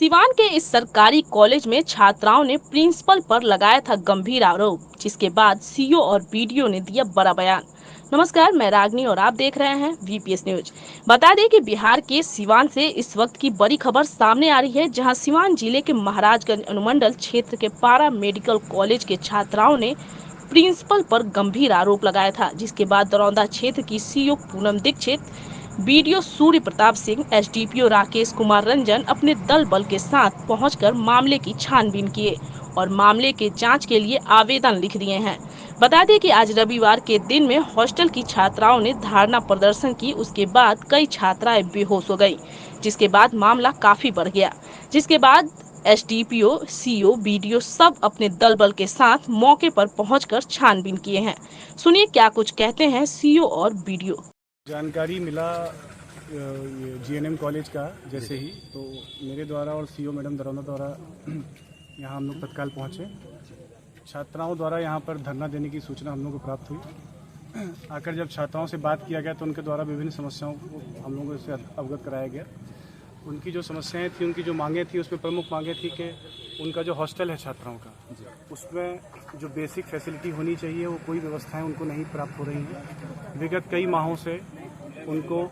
सिवान के इस सरकारी कॉलेज में छात्राओं ने प्रिंसिपल पर लगाया था गंभीर आरोप, जिसके बाद सीईओ और बीडीओ ने दिया बड़ा बयान। नमस्कार, मैं रागनी और आप देख रहे हैं वीपीएस न्यूज। बता दें कि बिहार के सिवान से इस वक्त की बड़ी खबर सामने आ रही है, जहां सिवान जिले के महाराजगंज अनुमंडल क्षेत्र के पारा मेडिकल कॉलेज के छात्राओं ने प्रिंसिपल पर गंभीर आरोप लगाया था, जिसके बाद दरौंदा क्षेत्र की CEO Poonam Dixit, BDO Surya Pratap Singh, SDPO Rakesh Kumar Ranjan अपने दल बल के साथ पहुंचकर मामले की छानबीन किए और मामले के जांच के लिए आवेदन लिख दिए हैं। बता दें कि आज रविवार के दिन में हॉस्टल की छात्राओं ने धरना प्रदर्शन की। उसके बाद कई छात्राएं बेहोश हो गयी, जिसके बाद मामला काफी बढ़ गया, जिसके बाद एसडीपीओ, सीईओ, बीडीओ सब अपने दल बल के साथ मौके पर पहुंचकर छानबीन किए हैं। सुनिए क्या कुछ कहते हैं सीईओ और बीडीओ। जानकारी मिला जीएनएम कॉलेज का जैसे ही, तो मेरे द्वारा और सीईओ मैडम दरौंदा द्वारा यहाँ हम लोग तत्काल पहुँचे। छात्राओं द्वारा यहाँ पर धरना देने की सूचना हम लोग को प्राप्त हुई। आकर जब छात्राओं से बात किया गया तो उनके द्वारा विभिन्न समस्याओं को हम लोगों से अवगत कराया गया। उनकी जो समस्याएं थी, उनकी जो मांगें थी, उसमें प्रमुख मांगें थी कि उनका जो हॉस्टल है छात्राओं का, उसमें जो बेसिक फैसिलिटी होनी चाहिए वो कोई व्यवस्थाएं उनको नहीं प्राप्त हो रही हैं। विगत कई माहों से उनको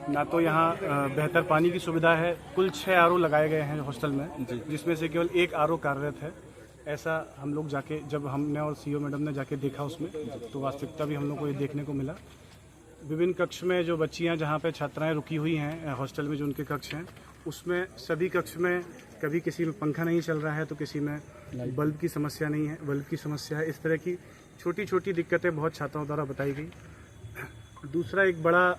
ना तो यहाँ बेहतर पानी की सुविधा है। कुल 6 आरओ लगाए गए हैं हॉस्टल में, जिसमें से केवल 1 आरओ कार्यरत है। ऐसा हम लोग जाके, जब हमने और सीईओ मैडम ने जाके देखा उसमें, तो वास्तविकता भी हम लोग को ये देखने को मिला। विभिन्न कक्ष में जो बच्चियां, जहाँ पे छात्राएं रुकी हुई हैं हॉस्टल में, जो उनके कक्ष हैं, उसमें सभी कक्ष में कभी किसी में पंखा नहीं चल रहा है तो किसी में बल्ब की समस्या नहीं है, बल्ब की समस्या है। इस तरह की छोटी छोटी दिक्कतें बहुत छात्राओं द्वारा बताई गई। दूसरा एक बड़ा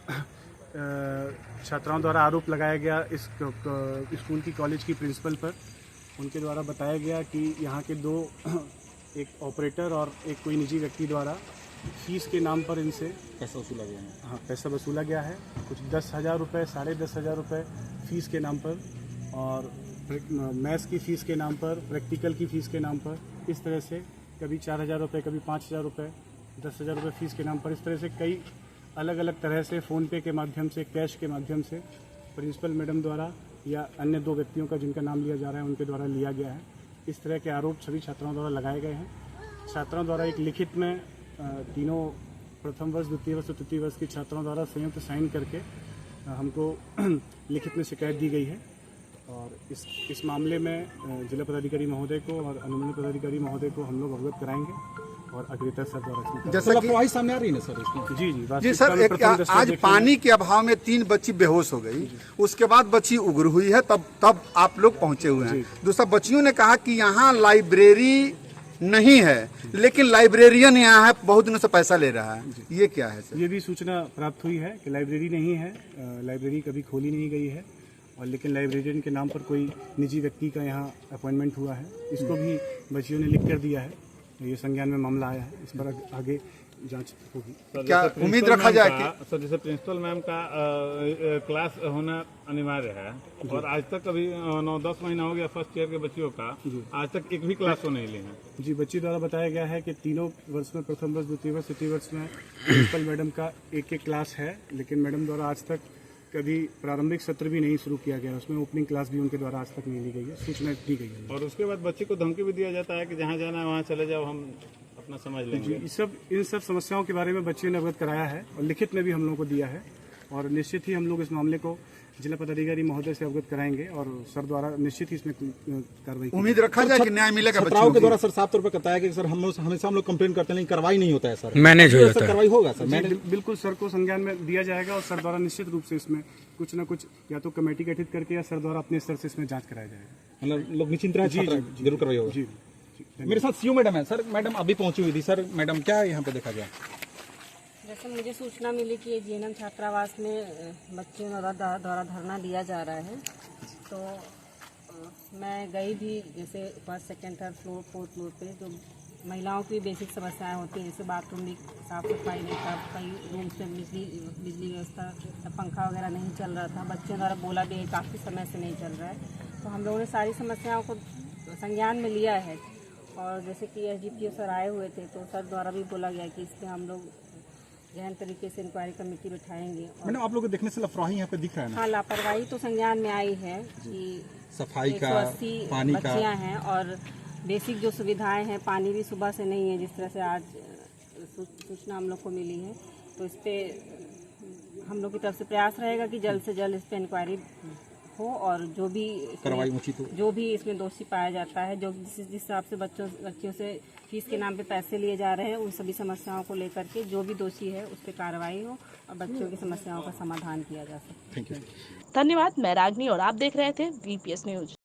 छात्राओं द्वारा आरोप लगाया गया इस स्कूल की, कॉलेज की प्रिंसिपल पर। उनके द्वारा बताया गया कि यहाँ के 2, एक ऑपरेटर और एक कोई निजी व्यक्ति द्वारा फीस के नाम पर इनसे पैसा वसूला गया है। हाँ, पैसा वसूला गया है। कुछ 10,000 रुपये, 10,500 रुपये फीस के नाम पर, और मैथ्स की फ़ीस के नाम पर, प्रैक्टिकल की फ़ीस के नाम पर, इस तरह से कभी 4,000 रुपये, कभी 5,000 रुपये, 10,000 रुपये फ़ीस के नाम पर, इस तरह से कई अलग अलग तरह से फ़ोनपे के माध्यम से, कैश के माध्यम से प्रिंसिपल मैडम द्वारा या अन्य 2 व्यक्तियों का जिनका नाम लिया जा रहा है उनके द्वारा लिया गया है। इस तरह के आरोप सभी छात्राओं द्वारा लगाए गए हैं। छात्राओं द्वारा एक लिखित में तीनों प्रथम वर्ष, द्वितीय वर्ष और तृतीय वर्ष की छात्राओं द्वारा संयुक्त साइन करके हमको लिखित में शिकायत दी गई है। और इस मामले में जिला पदाधिकारी महोदय को और अनुमंडल पदाधिकारी महोदय को हम लोग अवगत कराएंगे और अग्रेतर सर द्वारा जैसा कि सामने आ रही है ना सर इसमें। जी सर, आज पानी के अभाव में 3 बच्ची बेहोश हो गई, उसके बाद बच्ची उग्र हुई है, तब आप लोग पहुंचे हुए हैं। दूसरा, बच्चियों ने कहा कि यहाँ लाइब्रेरी नहीं है, लेकिन लाइब्रेरियन यहाँ है, बहुत दिनों से पैसा ले रहा है। ये क्या है सर? ये भी सूचना प्राप्त हुई है कि लाइब्रेरी नहीं है, लाइब्रेरी कभी खोली नहीं गई है, और लेकिन लाइब्रेरियन के नाम पर कोई निजी व्यक्ति का यहाँ अपॉइंटमेंट हुआ है। इसको भी बच्चियों ने लिख कर दिया है। ये संज्ञान में मामला आया है, इस पर आगे जांच होगी। क्या उम्मीद रखा जाए कि सर, जैसे प्रिंसिपल मैम का क्लास होना अनिवार्य है, और आज तक अभी 9-10 महीना हो गया फर्स्ट ईयर के बच्चियों का, आज तक एक भी क्लास को नहीं ली है। जी, बच्ची द्वारा बताया गया है कि तीनों वर्ष में, प्रथम वर्ष, द्वितीय वर्ष, तृतीय वर्ष में प्रिंसिपल मैडम का एक क्लास है, लेकिन मैडम द्वारा आज तक कभी प्रारंभिक सत्र भी नहीं शुरू किया गया। उसमें ओपनिंग क्लास भी उनके द्वारा आज तक नहीं ली गई है, सूचना दी गई है। और उसके बाद बच्चे को धमकी भी दिया जाता है कि जहाँ जाना है वहाँ चले जाओ, हम अपना समझ लेंगे। इन सब समस्याओं के बारे में बच्चे ने अवगत कराया है और लिखित में भी हम लोगों को दिया है, और निश्चित ही हम लोग इस मामले को जिला पदाधिकारी महोदय से अवगत कराएंगे और सर द्वारा निश्चित ही इसमें कार्रवाई। उम्मीद रखा जाए कि न्याय मिलेगा। छात्राओं के द्वारा सर साफ तौर पर बताया कि सर हमेशा हम लोग कंप्लेन करते हैं, कार्रवाई नहीं होता है सर, मैनेज हो जाता है। कार्रवाई होगा सर, बिल्कुल सर को संज्ञान में दिया जाएगा, और सर द्वारा निश्चित रूप से इसमें कुछ न कुछ या तो कमेटी गठित करके या सर द्वारा अपने स्तर से इसमें जांच कराया जाएगा। मतलब लोग निश्चिंत रहे, जरूर कार्रवाई होगा। जी, मेरे साथ सीईओ मैडम है। सर, मैडम अभी पहुंची हुई थी। सर मैडम, क्या यहाँ पे देखा गया? जैसे मुझे सूचना मिली कि जीएनएम छात्रावास में बच्चों द्वारा धरना दिया जा रहा है, तो मैं गई भी। जैसे first, second, third floor, fourth floor पे जो महिलाओं की बेसिक समस्याएं होती हैं, जैसे बाथरूम की साफ सफाई नहीं था, कई रूम्स में बिजली व्यवस्था, पंखा वगैरह नहीं चल रहा था। बच्चों द्वारा बोला भी काफ़ी समय से नहीं चल रहा है, तो हम लोगों ने सारी समस्याओं को संज्ञान में लिया है। और जैसे कि एसडीपीओ सर आए हुए थे, तो सर द्वारा भी बोला गया कि इस पर हम लोग गहन तरीके से इंक्वायरी कमेटी बिठाएंगे। मैडम, आप लोग को देखने से लापरवाही यहाँ पे दिख रहा है ना? हाँ, लापरवाही तो संज्ञान में आई है कि सफाई का, 180 पानी का? बच्चियां हैं और बेसिक जो सुविधाएं हैं, पानी भी सुबह से नहीं है जिस तरह से आज सूचना हम लोग को मिली है। तो इस पे हम लोग की तरफ से प्रयास रहेगा कि जल्द से जल्द इस पे इंक्वायरी हो और जो भी कार्रवाई उचित हो। जो भी इसमें दोषी पाया जाता है, जो जिस हिसाब से बच्चियों से फीस के नाम पे पैसे लिए जा रहे हैं, उन सभी समस्याओं को लेकर के जो भी दोषी है उस पर कार्रवाई हो और बच्चों की समस्याओं का समाधान किया जा सके। Thank you. धन्यवाद। मैं रागनी और आप देख रहे थे VPS न्यूज।